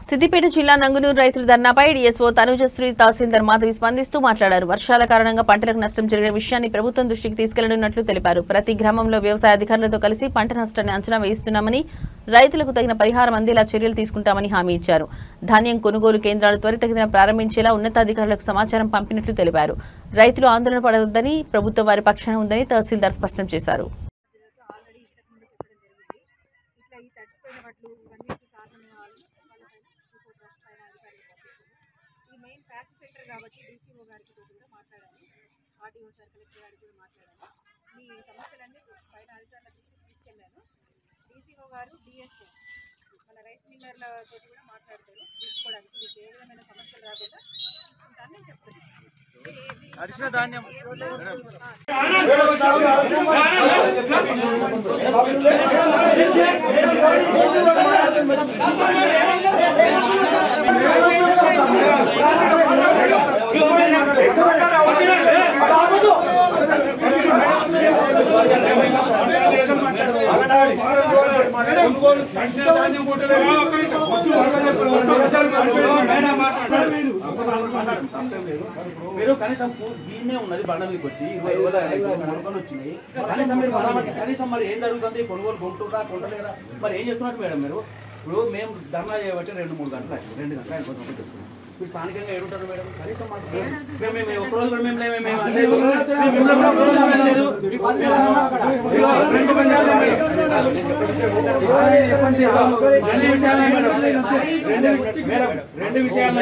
సిద్దిపేట జిల్లా నంగునూరు రైతుల ధర్నాపై డీఎస్ఓ తనుజశ్రీ తహసీల్దార్ మాధవి స్పందిస్తూ మాట్లాడారు. వర్షాల కారణంగా పంటలకు నష్టం జరిగిన విషయాన్ని ప్రభుత్వం దృష్టికి తీసుకెళ్లనున్నట్లు తెలిపారు. ప్రతి గ్రామంలో వ్యవసాయ అధికారులతో కలిసి పంట నష్టాన్ని అంచనా వేయిస్తున్నామని, రైతులకు తగిన పరిహారం అందేలా చర్యలు తీసుకుంటామని హామీ ఇచ్చారు. ధాన్యం కొనుగోలు కేంద్రాలు త్వరితగతిన ప్రారంభించేలా ఉన్నతాధికారులకు సమాచారం పంపినట్లు తెలిపారు. రైతులు ఆందోళన పడవద్దని, ప్రభుత్వం వారి పక్షాన ఉందని తహసీల్దార్ స్పష్టం చేశారు. మెయిన్ ఫ్యాక్ట్ సెంటర్ కాబట్టి డీసీఓ గారికి కూడా మాట్లాడాలి, ఆర్టీఓ సార్ కలెక్టర్ గారికి కూడా మాట్లాడాలి. మీ సమస్యలన్నీ పైన అధికారుల దృష్టికి తీసుకెళ్ళాను. డీసీఓ గారు డిఎస్ఓ మన రైస్ మిల్లర్లతో కూడా మాట్లాడతారు తీసుకోవడానికి. మీకు ఏ విధమైన సమస్యలు రాకుండా ఉంటాను నేను చెప్తున్నాను. మీరు కనీసం దీన్నే ఉన్నది బండలకి వచ్చి 20 మొలకలు వచ్చినాయి. కనీసం మీరు కనీసం మరి ఏం జరుగుతుంది, కొనుగోలు కొంటున్నా కొంటలేదా, మరి ఏం చెప్తున్నారు మేడం మీరు? ఇప్పుడు మేము ధర్నా చేయబట్టి 2-3 గంటలు అవుతుంది, 2 గంటలు అయిపోతుంది చెప్తున్నాం. మీరు స్థానికంగా ఏడుంటారు మేడం? కనీసం మాకు ఒక్కరోజు కూడా మేము రెండు విషయాలు